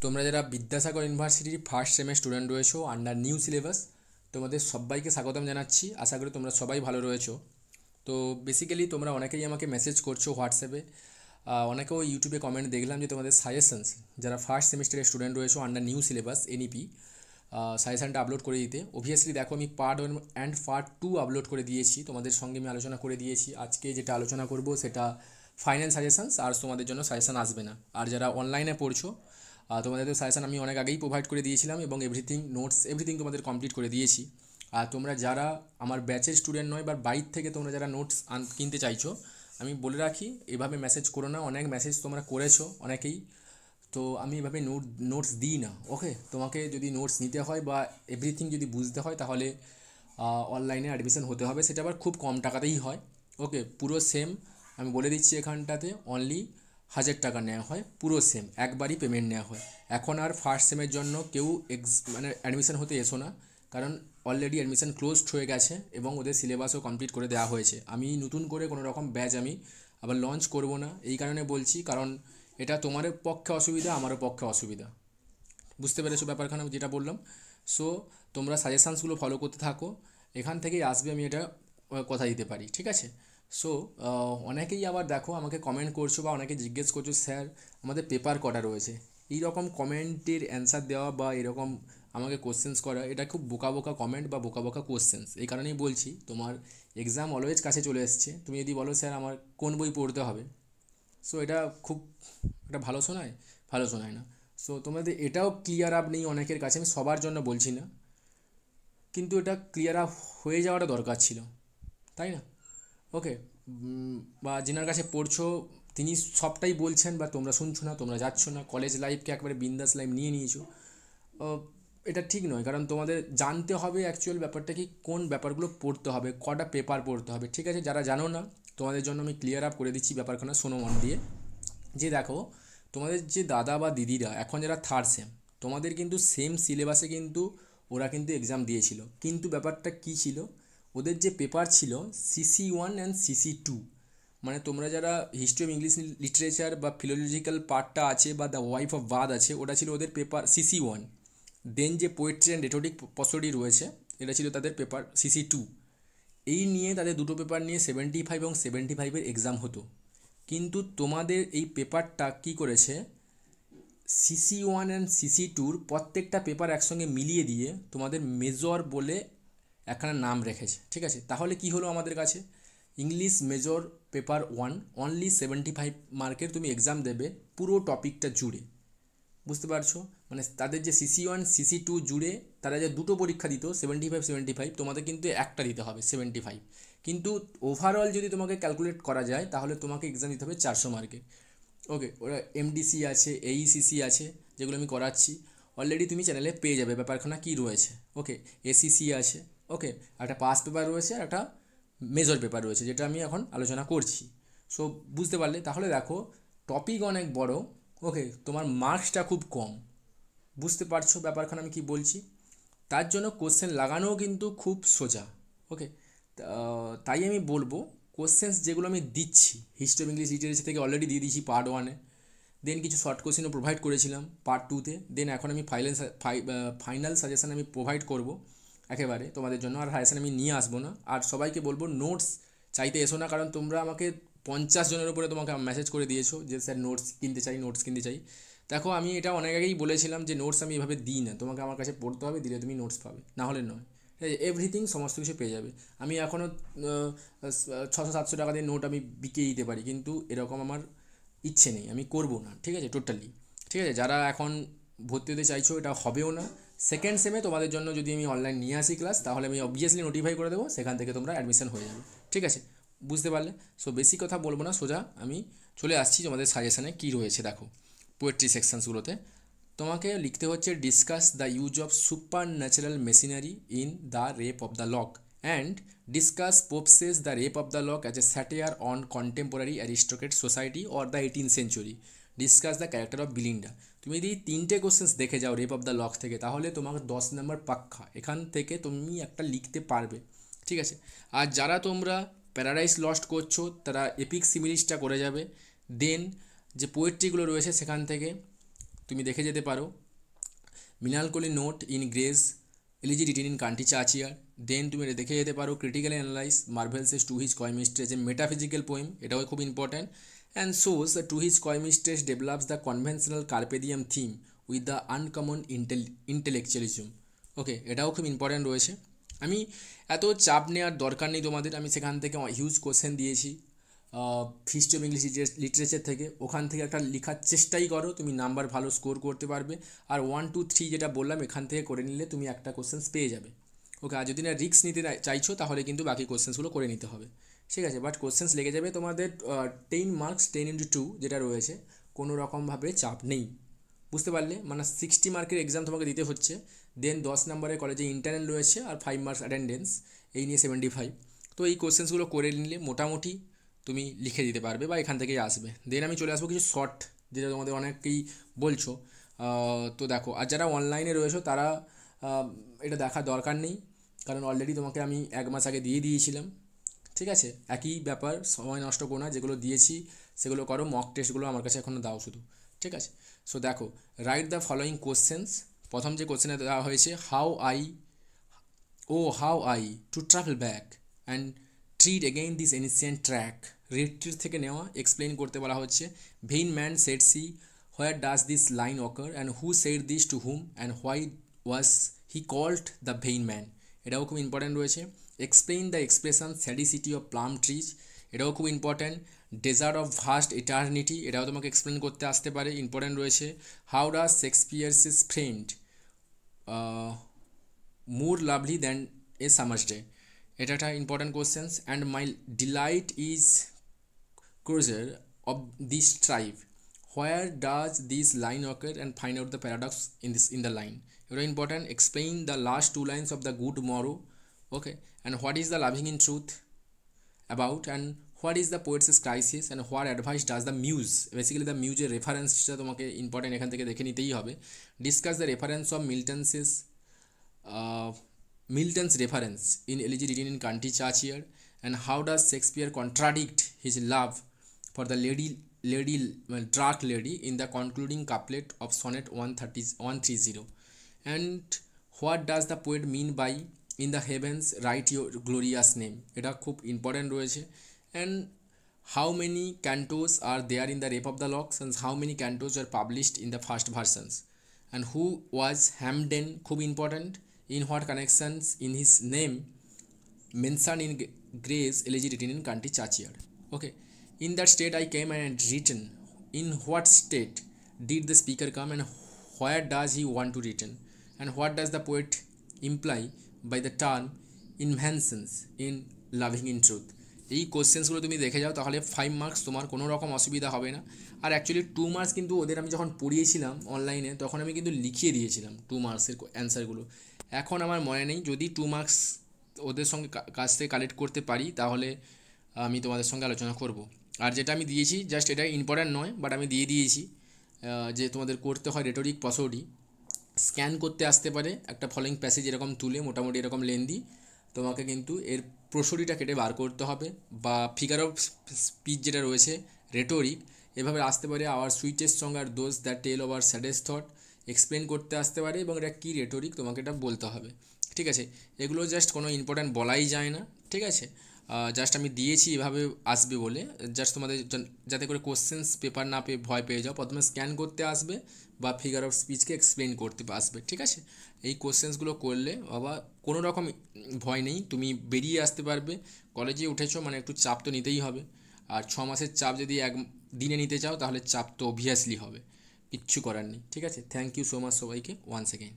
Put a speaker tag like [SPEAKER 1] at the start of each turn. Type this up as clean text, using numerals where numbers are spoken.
[SPEAKER 1] তোমরা যারা বিদ্যাসাগর ইউনিভার্সিটির ফার্স্ট সেমের স্টুডেন্ট রয়েছো আন্ডার নিউ সিলেবাস, তোমাদের সবাইকে স্বাগতম জানাচ্ছি। আশা করি তোমরা সবাই ভালো রয়েছো। তো বেসিক্যালি তোমরা অনেকেই আমাকে মেসেজ করছো হোয়াটসঅ্যাপে, অনেকেও ইউটিউবে কমেন্ট দেখলাম যে তোমাদের সাজেশনস যারা ফার্স্ট সেমিস্টারের স্টুডেন্ট রয়েছো আন্ডার নিউ সিলেবাস এনইপি সাজেশানটা আপলোড করে দিতে। অবভিয়াসলি দেখো আমি পার্ট 1 অ্যান্ড পার্ট 2 আপলোড করে দিয়েছি, তোমাদের সঙ্গে আমি আলোচনা করে দিয়েছি। আজকে যেটা আলোচনা করব সেটা ফাইনাল সাজেশনস, আর তোমাদের জন্য সাজেশান আসবে না। আর যারা অনলাইনে পড়ছো তোমাদের তো সাজেশান আমি অনেক আগেই প্রোভাইড করে দিয়েছিলাম এবং এভরিথিং নোটস এভরিথিং তোমাদের কমপ্লিট করে দিয়েছি। আর তোমরা যারা আমার ব্যাচের স্টুডেন্ট নয় বা বাইর থেকে তোমরা যারা নোটস কিনতে চাইছো, আমি বলে রাখি এভাবে মেসেজ করো না। অনেক মেসেজ তোমরা করেছো অনেকেই, তো আমি এভাবে নোটস দিই না। ওকে, তোমাকে যদি নোটস নিতে হয় বা এভরিথিং যদি বুঝতে হয় তাহলে অনলাইনে অ্যাডমিশন হতে হবে, সেটা আবার খুব কম টাকাতেই হয়। ওকে, পুরো সেম আমি বলে দিচ্ছি, এখানটাতে অনলি 1000 টাকা নেওয়া হয়, পুরো সেম একবারই পেমেন্ট নেওয়া হয়। এখন আর ফার্স্ট সেমের জন্য কেউ মানে অ্যাডমিশন হতে এসো না, কারণ অলরেডি অ্যাডমিশন ক্লোজড হয়ে গেছে এবং ওদের সিলেবাসও কমপ্লিট করে দেওয়া হয়েছে। আমি নতুন করে কোনো রকম ব্যাচ আমি আবার লঞ্চ করব না, এই কারণে বলছি, কারণ এটা তোমার পক্ষে অসুবিধা, আমারও পক্ষে অসুবিধা। বুঝতে পেরেছো ব্যাপারখানে যেটা বললাম? সো তোমরা সাজেশানসগুলো ফলো করতে থাকো, এখান থেকেই আসবে, আমি এটা কথা দিতে পারি, ঠিক আছে? সো অনেকেই আবার দেখো আমাকে কমেন্ট করছো বা অনেকে জিজ্ঞেস করছো, স্যার আমাদের পেপার কটা রয়েছে? এই রকম কমেন্টের অ্যান্সার দেওয়া বা এরকম আমাকে কোশ্চেন্স করা, এটা খুব বোকা বোকা কমেন্ট বা বোকা বোকা কোশ্চেন্স। এই কারণেই বলছি, তোমার এক্সাম অলওয়েজ কাছে চলে এসছে, তুমি যদি বলো স্যার আমার কোন বই পড়তে হবে, সো এটা খুব একটা ভালো শোনায়, ভালো শোনায় না। সো তোমাদের এটাও ক্লিয়ার আপ নেই অনেকের কাছে, আমি সবার জন্য বলছি না, কিন্তু এটা ক্লিয়ার আপ হয়ে যাওয়াটা দরকার ছিল, তাই না? ওকে, বা যেনার কাছে পড়ছো তিনি সবটাই বলছেন বা তোমরা শুনছো না, তোমরা যাচ্ছ না, কলেজ লাইফকে একবারে বিন্দাস লাইফ নিয়ে নিয়েছো। এটা ঠিক নয়, কারণ তোমাদের জানতে হবে অ্যাকচুয়াল ব্যাপারটা কি, কোন ব্যাপারগুলো পড়তে হবে, কটা পেপার পড়তে হবে, ঠিক আছে? যারা জানো না তোমাদের জন্য আমি ক্লিয়ার আপ করে দিচ্ছি ব্যাপারখানা, শোনো মন দিয়ে। যে দেখো, তোমাদের যে দাদা বা দিদিরা এখন যারা থার্ড সেম, তোমাদের কিন্তু সেম সিলেবাসে কিন্তু ওরা কিন্তু এক্সাম দিয়েছিল, কিন্তু ব্যাপারটা কী ছিল, ওদের যে পেপার ছিল CC1 অ্যান্ড CC2, মানে তোমরা যারা হিস্ট্রি অফ ইংলিশ লিটারেচার বা ফিলোলজিক্যাল পার্টটা আছে বা দ্য ওয়াইফ অফ বাদ আছে, ওটা ছিল ওদের পেপার CC1। দেন যে পোয়েট্রি অ্যান্ড রেটোরিক পসরি রয়েছে, এটা ছিল তাদের পেপার CC2। এই নিয়ে তাদের দুটো পেপার নিয়ে 75 এবং 75-এর এক্সাম হতো। কিন্তু তোমাদের এই পেপারটা কি করেছে, CC1 অ্যান্ড CC2-র প্রত্যেকটা পেপার একসঙ্গে মিলিয়ে দিয়ে তোমাদের মেজর বলে একখানা নাম রেখেছে, ঠিক আছে? তাহলে কি হলো আমাদের কাছে, ইংলিশ মেজর পেপার 1 অনলি 75 মার্কের তুমি এক্সাম দেবে পুরো টপিকটা জুড়ে। বুঝতে পারছো? মানে তাদের যে CC1 CC2 জুড়ে তারা যে দুটো পরীক্ষা দিত 75 তোমাদের কিন্তু একটা দিতে হবে 75। কিন্তু ওভারঅল যদি তোমাকে ক্যালকুলেট করা যায় তাহলে তোমাকে এক্সাম দিতে হবে 400 মার্কের। ওকে, ওরা MDC আছে, AECC আছে, যেগুলো আমি করাচ্ছি অলরেডি, তুমি চ্যানেলে পেয়ে যাবে ব্যাপারখানা কী রয়েছে। ওকে, ACC আছে। ওকে, একটা পাস পেপার রয়েছে আর একটা মেজর পেপার রয়েছে, যেটা আমি এখন আলোচনা করছি। সো বুঝতে পারলে? তাহলে দেখো, টপিক অনেক বড়, ওকে, তোমার মার্কসটা খুব কম। বুঝতে পারছো ব্যাপারখানে আমি কি বলছি? তার জন্য কোশ্চেন লাগানোও কিন্তু খুব সোজা। ওকে, তাই আমি বলবো, কোশ্চেন্স যেগুলো আমি দিচ্ছি হিস্ট্রি অফ ইংলিশ লিটারেচার থেকে অলরেডি দিয়ে দিয়েছি পার্ট 1-এ, দেন কিছু শর্ট কোশ্চেনও প্রোভাইড করেছিলাম পার্ট 2-তে, দেন এখন আমি ফাইনাল সাজেশান আমি প্রোভাইড করব একেবারে তোমাদের জন্য, আর সাজেশান আমি নিয়ে আসবো না। আর সবাইকে বলবো নোটস চাইতে এসো না, কারণ তোমরা আমাকে 50 জনের উপরে তোমাকে মেসেজ করে দিয়েছো যে স্যার নোটস কিনতে চাই, নোটস কিনতে চাই। দেখো, আমি এটা অনেক আগেই বলেছিলাম যে নোটস আমি এভাবে দিই না, তোমাকে আমার কাছে পড়তে হবে, দিলে তুমি নোটস পাবে, না হলে নয়। এভরিথিং সমস্ত কিছু পেয়ে যাবে। আমি এখনও 600-700 টাকা দিয়ে নোট আমি বিকিয়ে দিতে পারি, কিন্তু এরকম আমার ইচ্ছে নেই, আমি করবো না, ঠিক আছে? টোটালি ঠিক আছে। যারা এখন ভর্তি হতে চাইছো, এটা হবেও না। সেকেন্ড সেমে তোমাদের জন্য যদি আমি অনলাইন নিয়ে আসি ক্লাস, তাহলে আমি অবভিয়াসলি নোটিফাই করে দেবো, সেখান থেকে তোমরা অ্যাডমিশন হয়ে যাবে, ঠিক আছে? বুঝতে পারলে? সো বেশি কথা বলবো না, সোজা আমি চলে আসছি তোমাদের সাজেশানে কী রয়েছে। দেখো, পোয়েট্রি সেকশনসগুলোতে তোমাকে লিখতে হচ্ছে, discuss the use of supernatural machinery in the rape of the lock and discuss Pope's the rape of the lock as a satire on contemporary aristocrat society or the 18th century. Discuss the character of Belinda. তুমি যদি এই তিনটে questions দেখে যাও rape of the lock থেকে, তাহলে তোমাকে 10 নম্বর পাক্কা এখান থেকে তুমি একটা লিখতে পারবে, ঠিক আছে? আর যারা তোমরা প্যারাডাইস লস্ট করছো, তারা এপিক সিমিলিসটা করে যাবে। দেন যে পোয়েট্রিগুলো রয়েছে সেখান থেকে তুমি দেখে যেতে পারো। Melancholy note in Gray's elegy written in country চাচিয়ার। দেন তুমি দেখে যেতে পারো critical analyse Marvell's to his coy mistress a metaphysical poem, এটাও খুব important. And so's to his coy mistress develops the conventional carpe diem theme with the uncommon intellectualism. Okay, এটাও খুব important রয়েছে। আমি এত চাপ নেওয়ার দরকার নেই তোমাদের, আমি সেখান থেকে হিউজ কোশ্চেন দিয়েছি হিস্ট্রি অফ ইংলিশ লিটারেচার থেকে, ওখান থেকে একটা লেখার চেষ্টাই করো, তুমি নাম্বার ভালো স্কোর করতে পারবে। আর 1 2 3 যেটা বললাম এখান থেকে করে নিলে তুমি একটা কোশ্চেন্স পেয়ে যাবে। ওকে, আর যদি না রিস্ক নিতে চাইছো তাহলে কিন্তু বাকি কোশ্চেন্সগুলো করে নিতে হবে, ঠিক আছে। বাট কোশ্চেন্স লেগে যাবে তোমাদের 10 মার্কস 10x2 যেটা রয়েছে, কোনো রকমভাবে চাপ নেই, বুঝতে পারলে? মানে 60 মার্কের এক্সাম তোমাকে দিতে হচ্ছে, দেন 10 নম্বরের কলেজে ইন্টারনাল রয়েছে আর 5 মার্কস অ্যাটেন্ডেন্স, এই নিয়ে 75। তো এই কোশ্চেন্সগুলো করে নিলে মোটামুটি তুমি লিখে দিতে পারবে বা এখান থেকেই আসবে। দেন আমি চলে আসবো কিছু শর্ট, যেটা তোমাদের অনেকেই বলছো। তো দেখো, আর যারা অনলাইনে রয়েছো তারা এটা দেখার দরকার নেই, কারণ অলরেডি তোমাকে আমি 1 মাস আগে দিয়ে দিয়েছিলাম, ঠিক আছে। একই ব্যাপার, সময় নষ্ট করো না, যেগুলো দিয়েছি সেগুলো করো, মক টেস্টগুলো আমার কাছে এখনও দাও শুধু, ঠিক আছে। সো দেখো, রাইট দ্য ফলোয়িং কোশ্চেন্স। প্রথম যে কোশ্চেনে দেওয়া হয়েছে, how I to travel back and tread again this ancient track. Retreat থেকে নেওয়া, এক্সপ্লেইন করতে বলা হচ্ছে। Vain man said see, where does this line occur and who said this to whom and why was he called the vain man, এটাও খুব important রয়েছে। Explain the expression sad city of plum trees, এটাও খুব important. Desert of vast eternity, এটাও তোমাকে explain করতে আসতে পারে, ইম্পর্ট্যান্ট রয়েছে। How does Shakespeare's is friend more lovely than a summer's day, এটা একটা important questions. And my delight is cruiser of this tribe, where does this line occur and find out the paradox in the line, এটা important. Explain the last 2 lines of the good morrow, okay, and what is the loving in truth about, and what is the poet's crisis, and what advice does the muse, basically the muse রেফারেন্সটা তোমাকে important এখান থেকে দেখে নিতেই হবে। Discuss the reference of Milton's reference in elegy written in country চাচিয়ার, and how does Shakespeare contradict his love for the dark lady in the concluding couplet of sonnet 130, and what does the poet mean by in the heavens write your glorious name, এটা খুব important রয়েছে। and how many cantos are there in the Rape of the Locks, and how many cantos were published in the first versions, and who was Hampden, খুব important. in what connections in his name mentioned in Gray's elegy written in Kanti Chachiyar, okay. In that state I came and written, in what state did the speaker come, and where does he want to return, and what does the poet imply by the term inventions in loving in truth। এই কোশ্চেন্সগুলো তুমি দেখে যাও, তাহলে 5 marks তোমার কোনো রকম অসুবিধা হবে না। আর অ্যাকচুয়ালি 2 মার্কস কিন্তু ওদের আমি যখন পড়িয়েছিলাম অনলাইনে তখন আমি কিন্তু লিখিয়ে দিয়েছিলাম 2 মার্কসের অ্যান্সারগুলো, এখন আমার মনে নেই। যদি 2 মার্কস ওদের সঙ্গে কাছ থেকে কালেক্ট করতে পারি তাহলে আমি তোমাদের সঙ্গে আলোচনা করব। আর যেটা আমি দিয়েছি জাস্ট এটা ইম্পর্ট্যান্ট নয়, বাট আমি দিয়ে দিয়েছি যে তোমাদের করতে হয় রেটরিক প্রসোডি, স্ক্যান করতে আসতে পারে একটা ফলোয়িং প্যাসেজ এরকম তুলে, মোটামুটি এরকম লেন্দি, তোমাকে কিন্তু এর প্রসোডিটা কেটে বার করতে হবে, বা ফিগার অফ স্পিচ যেটা রয়েছে রেটরিক, এভাবে আসতে পারে। Our sweetest song are those that tell over saddest thought, explain করতে আসতে পারে, এবং এটা কী রেটরিক তোমাকে এটা বলতে হবে, ঠিক আছে। এগুলো জাস্ট কোনো ইম্পর্ট্যান্ট বলাই যায় না, ঠিক আছে। জাস্ট আমি দিয়েছি এভাবে আসবে বলে, জাস্ট তোমাদের যাতে করে কোশ্চেন্স পেপার না পেয়ে ভয় পেয়ে যাও, প্রথমে স্ক্যান করতে আসবে বা ফিগার অফ স্পিচকে এক্সপ্লেন করতে আসবে, ঠিক আছে। এই কোশ্চেন্সগুলো করলে বাবা কোনো রকম ভয় নেই, তুমি বেরিয়ে আসতে পারবে। কলেজে উঠেছো মানে একটু চাপ তো নিতেই হবে, আর 6 মাসের চাপ যদি এক দিনে নিতে চাও তাহলে চাপ তো অবভিয়াসলি হবে, কিচ্ছু করার নেই, ঠিক আছে। থ্যাংক ইউ সো মাচ সবাইকে ওয়ান্স এগেইন।